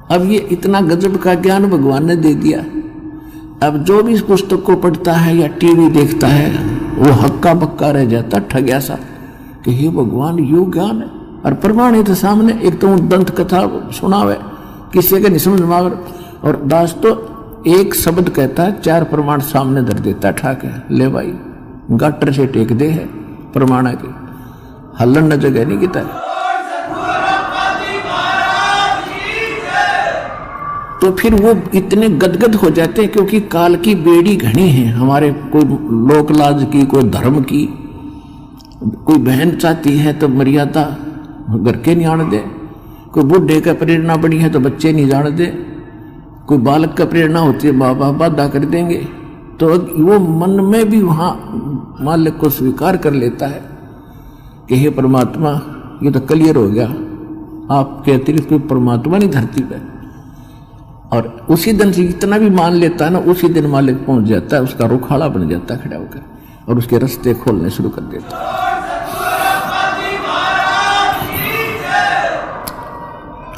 अब ये इतना गजब का ज्ञान भगवान ने दे दिया। अब जो भी इस पुस्तक को पढ़ता है या टीवी देखता है वो हक्का बक्का रह जाता ठग्या सा कि हे भगवान यो ज्ञान है। और प्रमाणित सामने एक तो दंत कथा सुनावे किसी के नहीं समझ में आवे। और दास तो एक शब्द कहता है 4 प्रमाण सामने धर देता ठाक है, ले भाई गाटर से टेक दे है प्रमाण की हल्लन न जगह नहीं किता। तो फिर वो इतने गदगद हो जाते हैं क्योंकि काल की बेड़ी घनी है हमारे, कोई लोक लाज की, कोई धर्म की, कोई बहन चाहती है तो मर्यादा घर के नहीं आने दे, कोई बूढ़े का प्रेरणा बड़ी है तो बच्चे नहीं जाने दे, कोई बालक का प्रेरणा होती है माँ बाप बाधा कर देंगे। तो वो मन में भी वहाँ मालिक को स्वीकार कर लेता है कि हे परमात्मा ये तो क्लियर हो गया, आपके अतिरिक्त कोई परमात्मा नहीं धरती पे। और उसी दिन से इतना भी मान लेता है ना, उसी दिन मालिक पहुंच जाता है, उसका रुखाड़ा बन जाता है खड़ा होकर और उसके रास्ते खोलने शुरू कर देता है।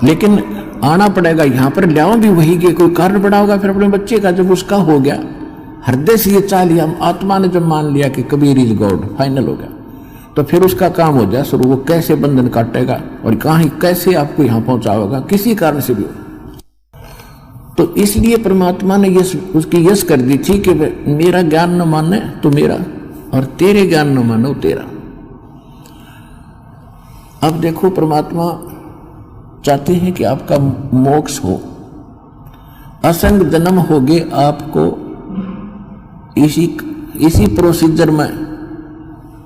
लेकिन आना पड़ेगा यहाँ पर, लियाओ भी वही के कोई कारण बड़ा होगा फिर अपने बच्चे का। जब उसका हो गया हृदय से ये चाह लिया, आत्मा ने जब मान लिया कि कबीर इज गॉड, फाइनल हो गया, तो फिर उसका काम हो जाए शुरू। वो कैसे बंधन काटेगा और कहाँ कैसे आपको यहाँ पहुंचाएगा किसी कारण से भी हो। तो इसलिए परमात्मा ने उसकी यश कर दी थी कि मेरा ज्ञान न माने तो मेरा, और तेरे ज्ञान न मानो तेरा। अब देखो परमात्मा चाहते हैं कि आपका मोक्ष हो, असंग जन्म होगे आपको इसी प्रोसीजर में,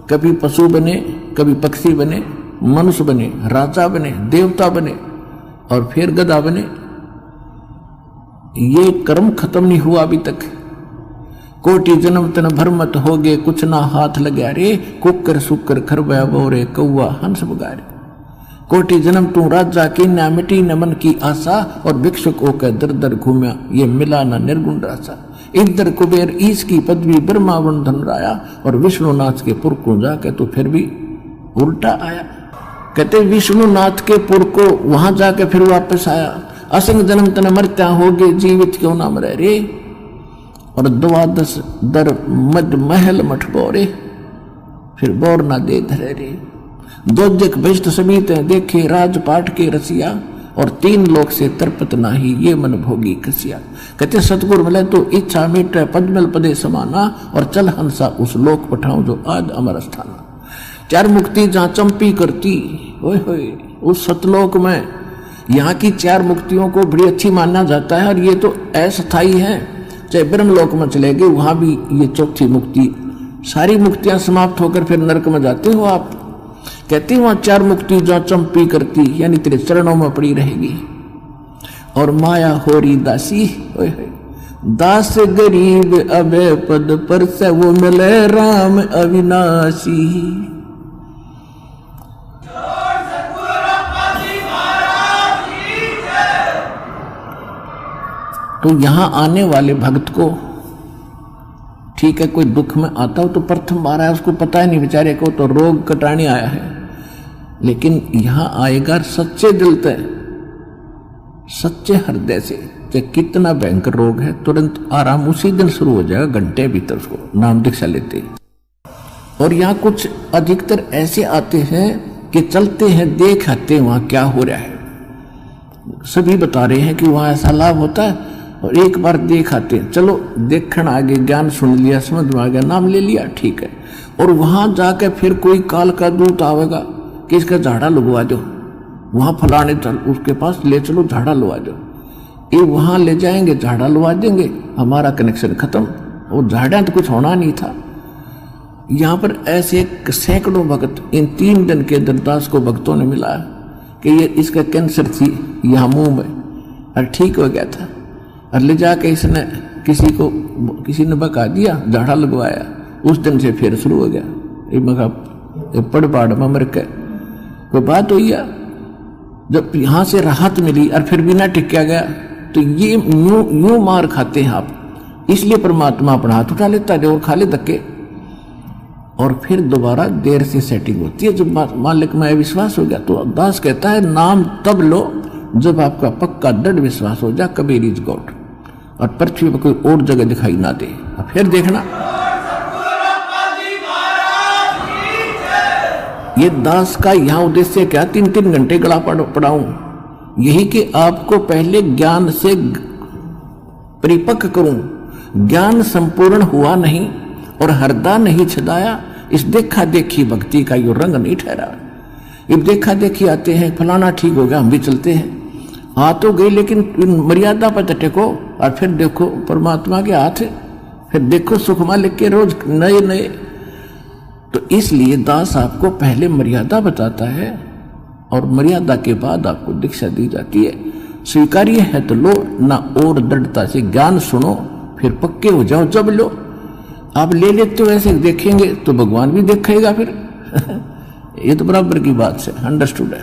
कभी पशु बने, कभी पक्षी बने, मनुष्य बने, राजा बने, देवता बने और फिर गधा बने। ये कर्म खत्म नहीं हुआ अभी तक। कोटि जन्म तन भरमत हो गए कुछ ना हाथ लगे रे, कुकर सुकर खरबया बोरे कौआ हंस बगारे। कोटि जन्म तू राजा की ना मिटी न मन की आशा, और भिक्षुक होकर दर दर घूमया ये मिला ना निर्गुण रासा। इधर कुबेर ईश की पदवी ब्रह्मा धन राया, और विष्णुनाथ के पुर को जाके तो फिर भी उल्टा आया। कहते विष्णुनाथ के पुर को वहां जाके फिर वापस आया। असंग जन्म तन मरत्या हो गए जीवित क्यों ना मरे रे, और 12 दर मद महल मठ बोरे फिर बोर ना दे धरे रे। दोजक भ्रष्ट समीत देखे राजपाट के रसिया, और 3 लोक से तरपत नाही ये मन भोगी कसिया। कहते सतगुरु मिले तो इच्छा मिटे पद्मल पदे समाना, और चल हंसा उस लोक पठाऊं जो आज अमर स्थाना। 4 मुक्ति जहाँ चंपी करती ओए होए उस सतलोक में, यहाँ की 4 मुक्तियों को बड़ी अच्छी मानना जाता है। और ये तो अस्थायी है, चाहे ब्रह्मलोक में चले गए वहां भी ये 4थी मुक्ति, सारी मुक्तियां समाप्त होकर फिर नरक में जाते हो आप। कहते वहां 4 मुक्ति जहाँ चंपी करती, यानी तेरे चरणों में पड़ी रहेगी। और माया होरी दासी दास गरीब अबे पद पर से वो मिले राम अविनाशी। तो यहां आने वाले भक्त को ठीक है, कोई दुख में आता हो तो प्रथम बार आया, उसको पता ही नहीं बेचारे को, तो रोग कटाने आया है। लेकिन यहां आएगा सच्चे दिल से, सच्चे हृदय से, चाहे कितना भयंकर रोग है तुरंत आराम उसी दिन शुरू हो जाएगा, घंटे भीतर उसको नाम दीक्षा लेते। और यहाँ कुछ अधिकतर ऐसे आते हैं कि चलते हैं देख आते हैं वहां क्या हो रहा है। सभी बता रहे हैं कि वहां ऐसा लाभ होता है, और एक बार देख आते हैं, चलो देखण आगे, ज्ञान सुन लिया, समझ में आ गया, नाम ले लिया, ठीक है। और वहां जाकर फिर कोई काल का दूत आवेगा कि इसका झाड़ा लगवा दो, वहां फलाने चल उसके पास ले चलो झाड़ा लगा दो। ये वहां ले जाएंगे, झाड़ा लगा देंगे, हमारा कनेक्शन खत्म। वो झाड़ा तो कुछ होना नहीं था। यहाँ पर ऐसे सैकड़ों भक्त इन 3 दिन के दरदास को भक्तों ने मिला कि ये इसका कैंसर थी यहाँ मुंह में, और ठीक हो गया था। और ले जाके इसने किसी ने बका दिया, झाड़ा लगवाया, उस दिन से फिर शुरू हो गया। पड़ पाड़ में मर के कोई बात हुई है। जब यहां से राहत मिली और फिर भी ना टिका गया, तो ये यूं मार खाते हैं आप। इसलिए परमात्मा अपना हाथ उठा लेता है और खा ले धक्के, और फिर दोबारा देर से सेटिंग होती है। जब मालिक में विश्वास हो गया तो दास कहता है नाम तब लो जब आपका पक्का दृढ़ विश्वास हो जा कबीर इज गॉड और पृथ्वी पर कोई और जगह दिखाई ना दे, और फिर देखना ये दास का यहाँ उद्देश्य क्या, 3-3 घंटे गला पढ़ाऊं, यही कि आपको पहले ज्ञान से परिपक्व करूं। ज्ञान संपूर्ण हुआ नहीं और हरदा नहीं छदाया, इस देखा देखी भक्ति का यो रंग नहीं ठहरा। अब देखा देखी आते हैं, फलाना ठीक हो गया हम भी चलते हैं, आ तो गए लेकिन मर्यादा पर टेको, और फिर देखो परमात्मा के हाथ है, फिर देखो सुख मालिक के रोज नए नए। तो इसलिए दास आपको पहले मर्यादा बताता है और मर्यादा के बाद आपको दीक्षा दी जाती है। स्वीकार्य है तो लो, ना और दृढ़ता से ज्ञान सुनो, फिर पक्के हो जाओ जब लो। आप ले लेते हो ऐसे देखेंगे तो भगवान भी देखेगा फिर ये तो बराबर की बात से अंडरस्टूड है।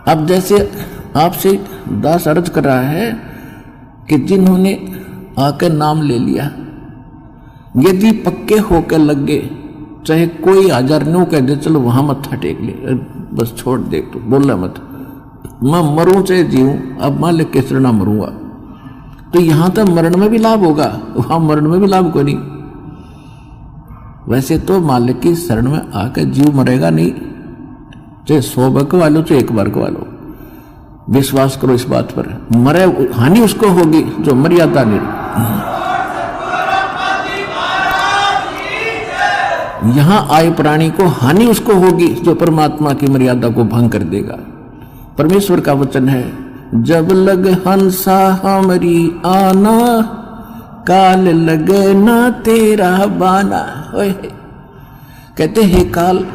अब जैसे आपसे दास अर्ज कर रहा है कि जिन्होंने आकर नाम ले लिया, यदि पक्के होकर लगे, चाहे कोई 1000 न्यू कह दे चलो वहां मत्था टेक ले, बस छोड़ दे, तो बोला मत, मैं मरूं चाहे जीऊं, अब मालिक के शरण मरूंगा, तो यहां तक मरण में भी लाभ होगा, वहां मरण में भी लाभ को नहीं। वैसे तो मालिक की शरण में आकर जीव मरेगा नहीं, चाहे 100 बार कवा लो चाहे 1 बार कवा लो, विश्वास करो इस बात पर। मरे हानि उसको होगी जो मर्यादा नहीं, यहां आए प्राणी को हानि उसको होगी जो परमात्मा की मर्यादा को भंग कर देगा। परमेश्वर का वचन है, जब लग हंसा हमरी आना, काल लगे ना तेरा बाना। कहते हैं काल,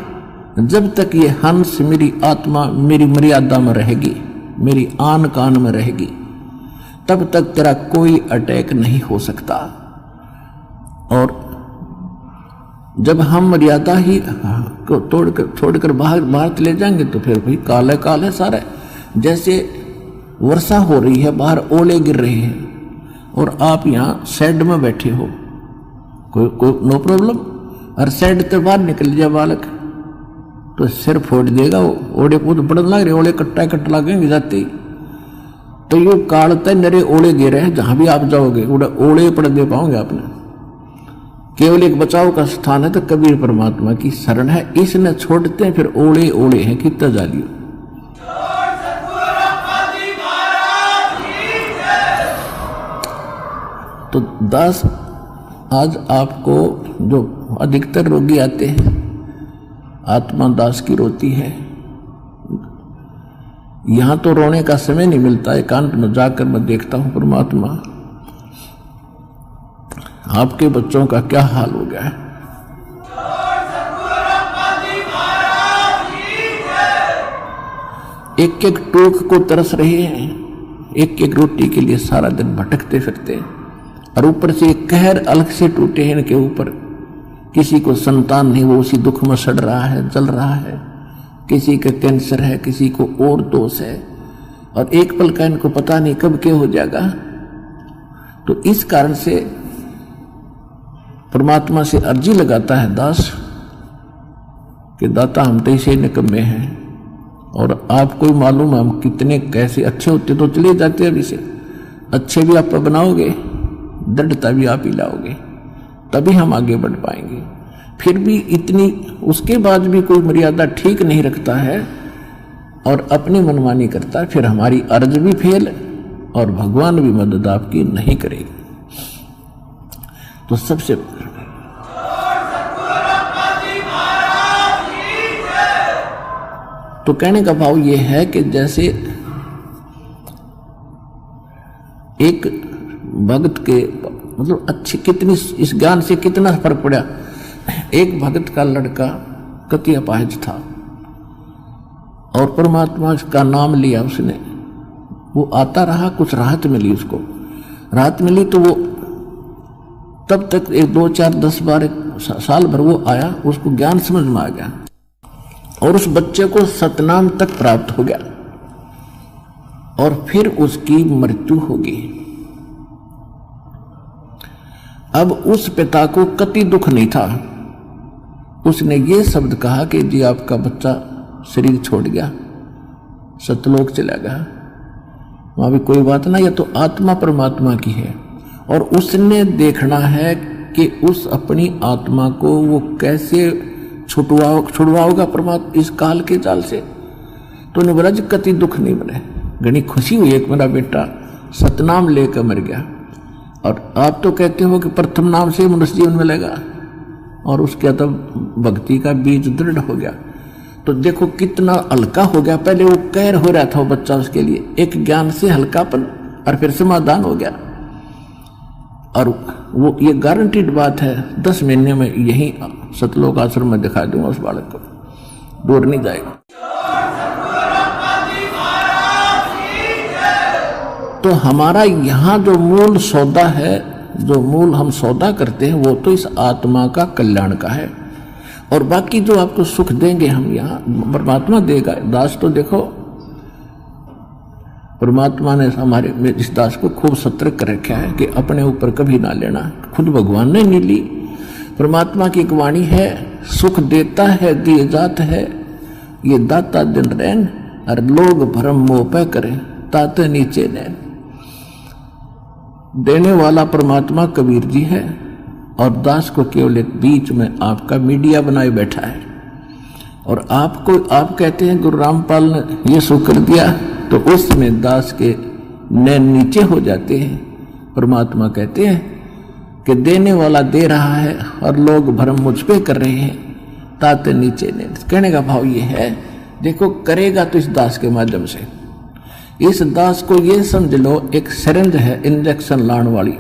जब तक ये हंस मेरी आत्मा मेरी मर्यादा में रहेगी, मेरी आन कान में रहेगी, तब तक तेरा कोई अटैक नहीं हो सकता। और जब हम मर्यादा ही को छोड़कर बाहर चले जाएंगे तो फिर भाई काल है सारा। जैसे वर्षा हो रही है, बाहर ओले गिर रहे हैं और आप यहाँ शेड में बैठे हो, कोई नो प्रॉब्लम, और शेड से बाहर निकल जाए बालक तो सिर फोड़ देगा, वो ओले कूद पड़न लग रहे, ओले कट्टा लगेंगे जाते ही। तो ये कालते नरे ओले गिरे हैं, जहां भी आप जाओगे ओले पड़ दे पाओगे आपने। केवल एक बचाव का स्थान है तो कबीर परमात्मा की शरण है, इसने छोड़ते हैं फिर ओले ओले हैं कितना जालियो। तो दास आज आपको जो अधिकतर रोगी आते हैं, आत्मा दास की रोती है, यहां तो रोने का समय नहीं मिलता, एकांत में जाकर मैं देखता हूं परमात्मा आपके बच्चों का क्या हाल हो गया है। एक एक टूक को तरस रहे हैं, एक एक रोटी के लिए सारा दिन भटकते फिरते हैं, और ऊपर से एक कहर अलग से टूटे हैं इनके ऊपर। किसी को संतान नहीं, वो उसी दुख में सड़ रहा है, जल रहा है, किसी का कैंसर है, किसी को और दोष है, और एक पल का इनको पता नहीं कब क्या हो जाएगा। तो इस कारण से परमात्मा से अर्जी लगाता है दास कि दाता हम तो इसे निकम्मे हैं, और आपको ही मालूम है हम कितने कैसे अच्छे होते तो चले जाते, अभी से अच्छे भी आप बनाओगे, दृढ़ता भी आप ही लाओगे, तभी हम आगे बढ़ पाएंगे। फिर भी इतनी उसके बाद भी कोई मर्यादा ठीक नहीं रखता है और अपनी मनमानी करता है, फिर हमारी अर्ज भी फेल और भगवान भी मदद आपकी नहीं करेगी। तो सबसे तो कहने का भाव यह है कि जैसे एक भक्त के मतलब अच्छी कितनी इस ज्ञान से कितना फर्क पड़ा। एक भक्त का लड़का कति अपाहिज था और परमात्मा का नाम लिया उसने, वो आता रहा, कुछ राहत मिली उसको, राहत मिली तो वो तब तक 1 2 4 10 12 साल भर वो आया, उसको ज्ञान समझ में आ गया और उस बच्चे को सतनाम तक प्राप्त हो गया और फिर उसकी मृत्यु होगी। अब उस पिता को कति दुख नहीं था, उसने ये शब्द कहा कि जी आपका बच्चा शरीर छोड़ गया, सतलोक चला गया, वहां भी कोई बात ना, यह तो आत्मा परमात्मा की है और उसने देखना है कि उस अपनी आत्मा को वो कैसे छुड़वाओगा परमात्मा इस काल के जाल से। तो उन्हें बोला जी कति दुख नहीं बने, घनी खुशी हुई एक मेरा बेटा सतनाम लेकर मर गया, और आप तो कहते हो कि प्रथम नाम से मनुष्य जीवन मिलेगा, और उसके तब भक्ति का बीज दृढ़ हो गया। तो देखो कितना हल्का हो गया, पहले वो कहर हो रहा था वो बच्चा, उसके लिए एक ज्ञान से हल्कापन और फिर समाधान हो गया। और वो ये गारंटीड बात है 10 महीने में यही सतलोक आश्रम में दिखा दूंगा उस बालक को, दूर नहीं जाएगा। तो हमारा यहाँ जो मूल सौदा है, जो मूल हम सौदा करते हैं, वो तो इस आत्मा का कल्याण का है, और बाकी जो आपको सुख देंगे हम यहाँ परमात्मा देगा। दास तो देखो परमात्मा ने हमारे इस दास को खूब सतर्क कर रखा है कि अपने ऊपर कभी ना लेना, खुद भगवान ने नहीं ली। परमात्मा की एक वाणी है, सुख देता है दिए जात है, ये दाता दिन रैन, और लोग भरम मोह पे करें ताते नीचे नैन। देने वाला परमात्मा कबीर जी है, और दास को केवल एक बीच में आपका मीडिया बनाए बैठा है। और आपको आप कहते हैं गुरु रामपाल ने ये सुख कर दिया, तो उसमें दास के नैन नीचे हो जाते हैं। परमात्मा कहते हैं कि देने वाला दे रहा है और लोग भ्रम मुझ पे कर रहे हैं, ताते नीचे नैन। कहने का भाव ये है, देखो करेगा तो इस दास के माध्यम से। इस दास को ये समझ लो एक सिरिंज है इंजेक्शन लाने वाली,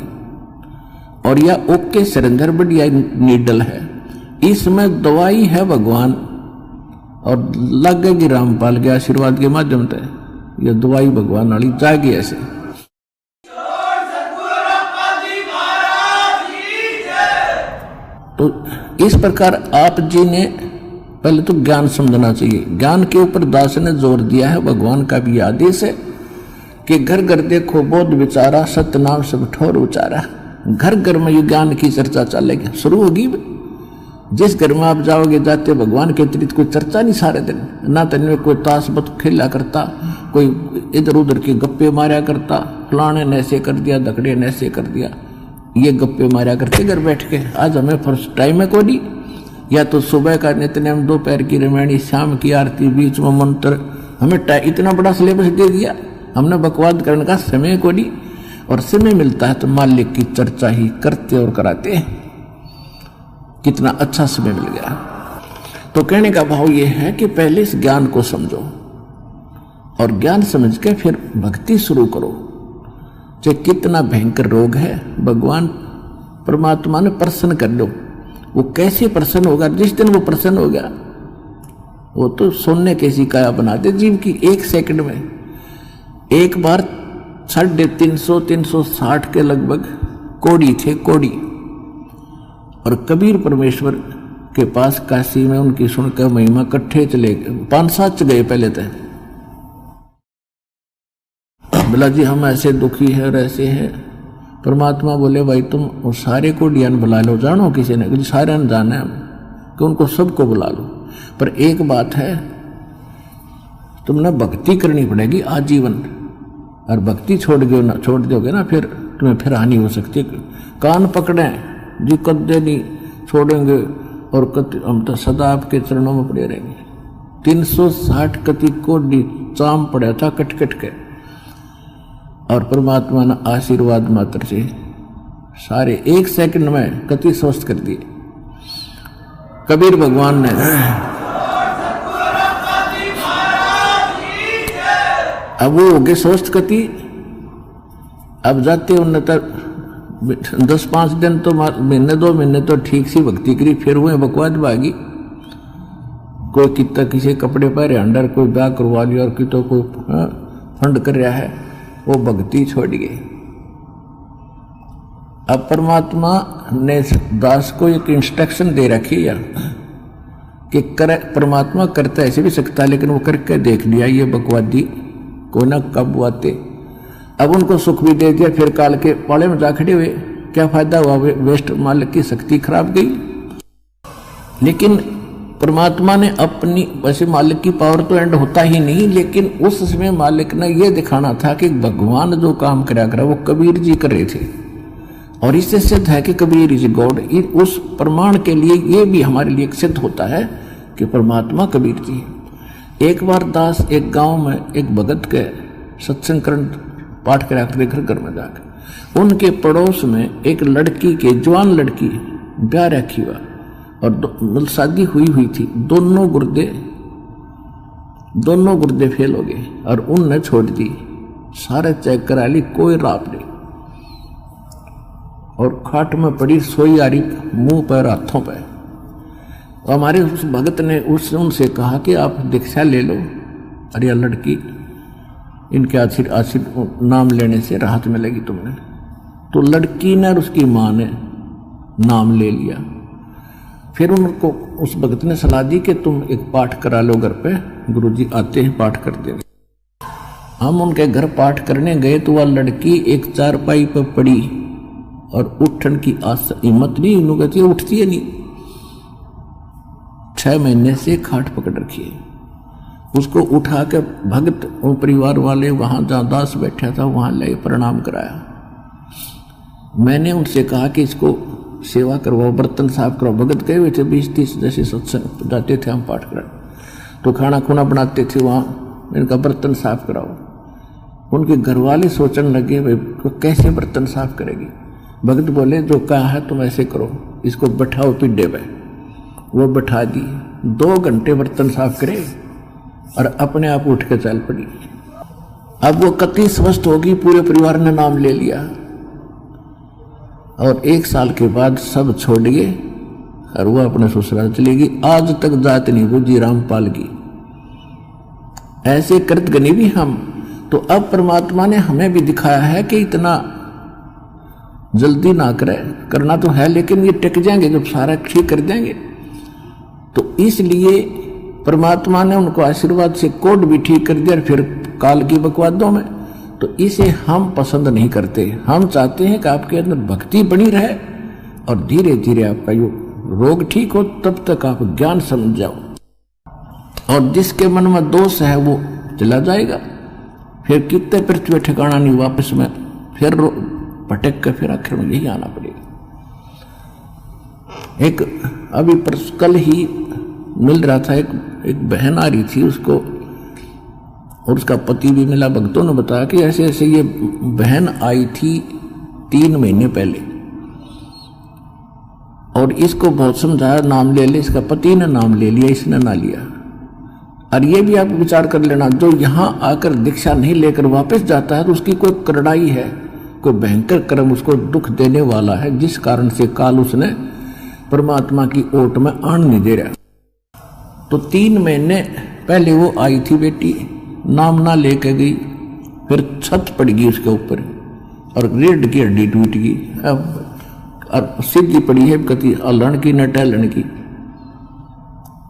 और यह ओके सिरिंजर बढ़िया नीडल है, इसमें दवाई है भगवान, और लगेगी रामपाल के आशीर्वाद के माध्यम से यह दवाई भगवान वाली जाएगी ऐसे। तो इस प्रकार आप जी ने पहले तो ज्ञान समझना चाहिए। ज्ञान के ऊपर दास ने जोर दिया है, भगवान का भी आदेश है कि घर घर देखो बोध विचारा, सत्य नाम सब ठोर उचारा। घर घर में ये ज्ञान की चर्चा चलेगी, शुरू होगी। जिस घर में आप जाओगे जाते भगवान के अतिरिक्त कोई चर्चा नहीं सारे दिन, ना तो इनमें कोई ताश बत खेला करता, कोई इधर उधर की गप्पे मारा करता, फलाने ने ऐसे कर दिया, दकड़े ने ऐसे कर दिया, ये गप्पे मारा करते घर बैठ के। आज हमें फर्स्ट टाइम है कोई, या तो सुबह का नित्यनेम, दोपहर की रामायणी, शाम की आरती, बीच में मंत्र, हमें इतना बड़ा सिलेबस दे दिया, हमने बकवाद करने का समय को नहीं, और समय मिलता है तो मालिक की चर्चा ही करते और कराते हैं। कितना अच्छा समय मिल गया। तो कहने का भाव ये है कि पहले इस ज्ञान को समझो, और ज्ञान समझ के फिर भक्ति शुरू करो। चाहे कितना भयंकर रोग है, भगवान परमात्मा ने प्रसन्न कर दो। वो कैसे प्रसन्न होगा? जिस दिन वो प्रसन्न हो गया, वो तो सोने कैसी काया बना दे जीव की 1 सेकंड में। एक बार 350-360 के लगभग कोड़ी थे, कोड़ी, और कबीर परमेश्वर के पास काशी में उनकी सुनकर महिमा इकट्ठे चले गए, 5-7 गए पहले तक। बोला जी हम ऐसे दुखी है और ऐसे हैं। परमात्मा बोले भाई तुम वो सारे को डियान बुला लो, जानो किसी ने, सारे ने जाना है कि उनको सबको बुला लो, पर एक बात है तुमने भक्ति करनी पड़ेगी आजीवन, और भक्ति छोड़ दोगे ना फिर तुम्हें फिर हानि हो सकती है। कान पकड़े जी, कदे नहीं छोड़ेंगे, और हम तो सदा आपके चरणों में पड़े रहेंगे। 360 कति कोडी चाम पड़ा था कट कट के, और परमात्मा ने आशीर्वाद मात्र से सारे 1 सेकंड में कति स्वस्थ कर दिए। कबीर भगवान ने अब वो हो गए स्वस्थ कति। अब जाते उन्हें तक 10-5 दिन तो महीने 2 महीने तो ठीक सी भक्ति करी, फिर हुए बकवाद भागी। कोई कितना किसी कपड़े पहरे अंडर, कोई ब्याह करवा लिया, और कितो कोई फंड कर रहा है, वो भक्ति छोड़ गई। अब परमात्मा ने दास को एक इंस्ट्रक्शन दे रखी है कि परमात्मा करता ऐसे भी सकता है, लेकिन वो करके देख लिया ये बकवादी को ना कब आते। अब उनको सुख भी दे दिया, फिर काल के पाले में जा खड़े हुए, क्या फायदा हुआ? वेस्ट मालिक की शक्ति खराब गई। लेकिन परमात्मा ने अपनी, वैसे मालिक की पावर तो एंड होता ही नहीं, लेकिन उस समय मालिक ने यह दिखाना था कि भगवान जो काम करा करा वो कबीर जी कर रहे थे, और इससे सिद्ध है कि कबीर इज गॉड। उस प्रमाण के लिए ये भी हमारे लिए सिद्ध होता है कि परमात्मा कबीर जी है। एक बार दास एक गांव में एक भगत के सत्संग पाठ करा कर घर में जाकर उनके पड़ोस में एक लड़की के, जवान लड़की, ब्याह रखी हुआ और शादी हुई थी। दोनों गुर्दे फेल हो गए और उनने छोड़ दी। सारे चेक करा ली, कोई राप नहीं, और खाट में पड़ी सोई आ रही, मुंह पर हाथों पर। हमारे उस भगत ने उनसे कहा कि आप दीक्षा ले लो, अरे लड़की इनके आशीर्वाद नाम लेने से राहत मिलेगी तुमने। तो लड़की ने और उसकी माँ ने नाम ले लिया। फिर उनको उस भगत ने सलाह दी कि तुम एक पाठ करा लो घर पे, गुरुजी आते हैं पाठ कर देंगे। हम उनके घर पाठ करने गए तो वह लड़की एक चारपाई पर पड़ी और उठन की हिम्मत नहीं, उन्होंने कहती है उठती है नहीं। 6 महीने से खाट पकड़ रखी है। उसको उठा के भगत और परिवार वाले वहां जहां दास बैठा था वहां ले प्रणाम कराया। मैंने उनसे कहा कि इसको सेवा करवाओ, बर्तन साफ कराओ। भगत गए हुए थे 20-30 जैसे सत्संग जाते थे हम पाठ कराने, तो खाना खुना बनाते थे वहाँ, इनका बर्तन साफ कराओ। उनके घर वाले सोचने लगे भाई कैसे बर्तन साफ करेगी। भगत बोले जो कहा है तुम ऐसे करो, इसको बैठाओ पिड्डे पे। वो बैठा दी, 2 घंटे बर्तन साफ करे और अपने आप उठ के चल पड़ी। अब वो कति स्वस्थ होगी, पूरे परिवार ने नाम ले लिया और 1 साल के बाद सब छोड़ गए और वो अपने ससुराल चली गई। आज तक जात नहीं बुझी रामपाल की। ऐसे कृत गनी भी हम। तो अब परमात्मा ने हमें भी दिखाया है कि इतना जल्दी ना करे, करना तो है लेकिन ये टिक जाएंगे जब सारा ठीक कर देंगे। तो इसलिए परमात्मा ने उनको आशीर्वाद से कोड भी ठीक कर दिया, फिर काल की बकवादों में। तो इसे हम पसंद नहीं करते। हम चाहते हैं कि आपके अंदर भक्ति बनी रहे और धीरे धीरे आपका यो रोग ठीक हो, तब तक आप ज्ञान समझ जाओ। और जिसके मन में दोष है वो चला जाएगा, फिर कितने पृथ्वी ठिकाना नहीं, वापस में फिर भटक कर फिर आखिर में यही आना पड़ेगा। एक अभी कल ही मिल रहा था, एक बहन आ रही थी, उसको और उसका पति भी मिला। भक्तों ने बताया कि ऐसे ऐसे ये बहन आई थी 3 महीने पहले और इसको बहुत समझाया नाम ले ले, इसका पति ने नाम ले लिया, इसने ना लिया। और ये भी आप विचार कर लेना, जो यहां आकर दीक्षा नहीं लेकर वापस जाता है तो उसकी कोई करड़ाई है, कोई भयंकर कर्म उसको दुख देने वाला है, जिस कारण से काल उसने परमात्मा की ओट में आन नहीं दे रहा। तो 3 महीने पहले वो आई थी बेटी, नाम ना लेके गई, फिर छत पड़ गई उसके ऊपर और रीढ़ की हड्डी टूट गई। अब सीधी पड़ी है कति अलण की न टहलन की।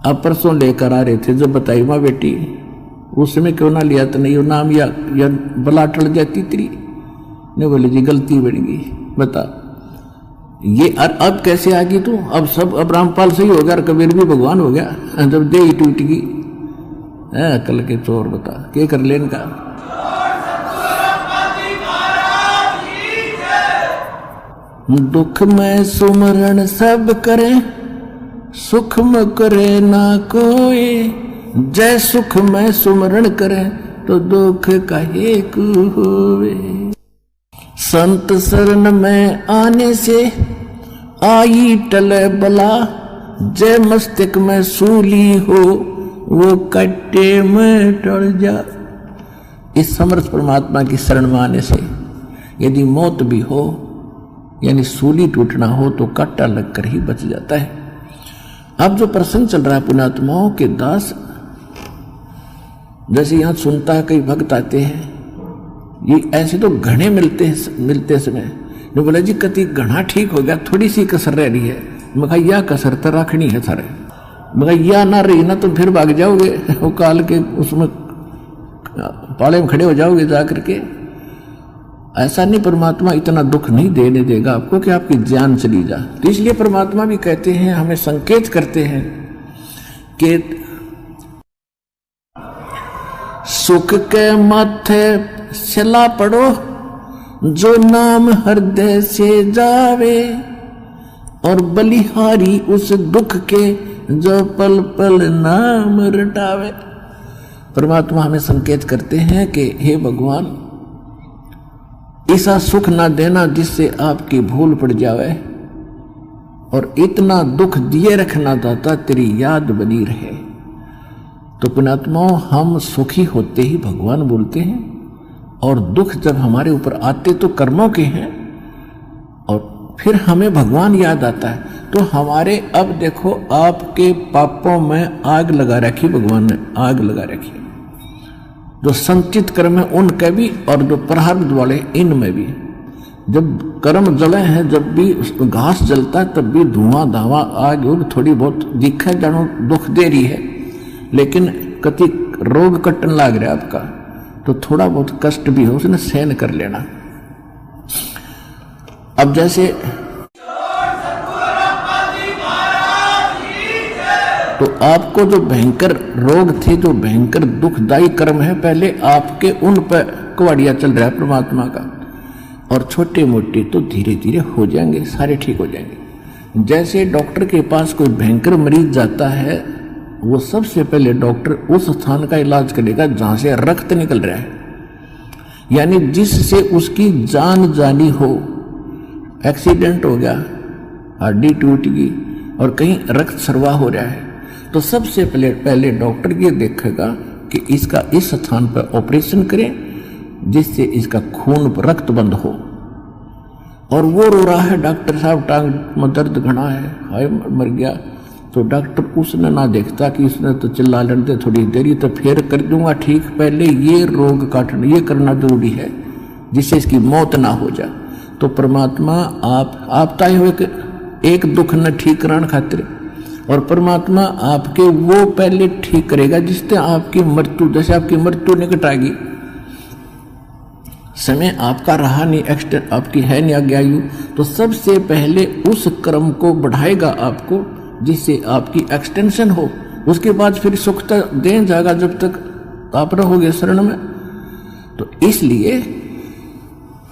अब परसों लेकर आ रहे थे, जब बताई माँ बेटी उस समय क्यों ना लिया, तो नहीं नाम या बला टल जाती तेरी। नहीं बोले जी गलती बन गई, बता ये अब कैसे आ गई तू। अब सब अब रामपाल सही हो गया और कबीर भी भगवान हो गया, जब दे ही टूट गई। कल के चोर बता क्या कर लेन का। दुख में सुमरण सब करे, सुख में करे ना कोई। जय सुख में सुमरण करे तो दुख काहे को होवे। संत शरण में आने से आई टले बला। जय मस्तक में सूली हो वो कट्टे में टल जा। इस समर्थ परमात्मा की शरण में आने से यदि मौत भी हो यानी सूली टूटना हो तो कट्टा लगकर ही बच जाता है। अब जो प्रसंग चल रहा है पुण्यात्माओं के दास, जैसे यहां सुनता है कई भक्त आते हैं, ये ऐसे तो घने मिलते समय ने बोला जी कति घना ठीक हो गया, थोड़ी सी कसर रह रही है। मैं कहा यह कसर तो रखनी है सारे। मैं कहा यह ना रही ना तो फिर भाग जाओगे, वो काल के उसमें पाले में खड़े हो जाओगे जा करके। ऐसा नहीं, परमात्मा इतना दुख नहीं देने देगा आपको कि आपकी जान चली जा। तो इसलिए परमात्मा भी कहते हैं, हमें संकेत करते हैं के सुख के माथे सला पड़ो, जो नाम हृदय से जावे, और बलिहारी उस दुख के जो पल पल नाम रटावे। परमात्मा हमें संकेत करते हैं कि हे भगवान, ऐसा सुख ना देना जिससे आपकी भूल पड़ जावे, और इतना दुख दिए रखना दाता तेरी याद बनी रहे। तो पुण्यात्माओं, हम सुखी होते ही भगवान बोलते हैं, और दुख जब हमारे ऊपर आते तो कर्मों के हैं, और फिर हमें भगवान याद आता है। तो हमारे अब देखो, आपके पापों में आग लगा रखी, भगवान ने आग लगा रखी, जो संचित कर्म है उनके भी, और जो प्रारब्ध वाले इनमें भी। जब कर्म जले हैं, जब भी घास जलता है तब भी धुआं धावा आग उग थोड़ी बहुत दिखा जानो दुख दे रही है, लेकिन कति रोग कटन लाग रहा है आपका, तो थोड़ा बहुत कष्ट भी हो उसने सहन कर लेना। अब जैसे तो आपको जो भयंकर रोग थे, जो भयंकर दुखदायी कर्म है, पहले आपके उन पर कुवाड़िया चल रहा है परमात्मा का, और छोटे मोटे तो धीरे धीरे हो जाएंगे, सारे ठीक हो जाएंगे। जैसे डॉक्टर के पास कोई भयंकर मरीज जाता है, वो सबसे पहले डॉक्टर उस स्थान का इलाज करेगा जहां से रक्त निकल रहा है, यानी जिससे उसकी जान जानी हो। एक्सीडेंट हो गया, हड्डी टूट गई और कहीं रक्त स्राव हो रहा है, तो सबसे पहले डॉक्टर ये देखेगा कि इसका इस स्थान पर ऑपरेशन करें जिससे इसका खून रक्त बंद हो। और वो रो रहा है, डॉक्टर साहब टांग में दर्द घना है, हाय मर गया, तो डॉक्टर उसने ना देखता कि उसने तो चिल्ला लड़ते थोड़ी देरी तो फिर कर दूंगा ठीक, पहले ये रोग काटना ये करना जरूरी है जिससे इसकी मौत ना हो जाए। तो परमात्मा आप ताए हुए एक दुख न ठीक कराने खातिर, और परमात्मा आपके वो पहले ठीक करेगा जिससे आपकी मृत्यु, जैसे आपकी मृत्यु निकट आएगी, समय आपका रहा नहीं, एक्सटेंड आपकी है नहीं आगे आयु, तो सबसे पहले उस कर्म को बढ़ाएगा आपको जिससे आपकी एक्सटेंशन हो। उसके बाद फिर सुख तक दे जाएगा जब तक आप रहोगे शरण में। तो इसलिए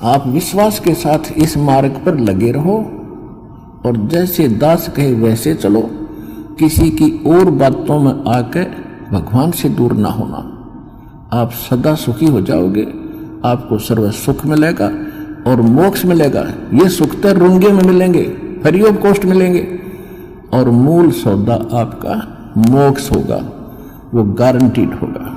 आप विश्वास के साथ इस मार्ग पर लगे रहो, और जैसे दास कहे वैसे चलो, किसी की और बातों में आकर भगवान से दूर ना होना। आप सदा सुखी हो जाओगे, आपको सर्व सुख मिलेगा और मोक्ष मिलेगा। ये सुख तो रुंगे में मिलेंगे, फ्री ऑफ कॉस्ट मिलेंगे, और मूल सौदा आपका मोक्ष होगा, वो गारंटीड होगा।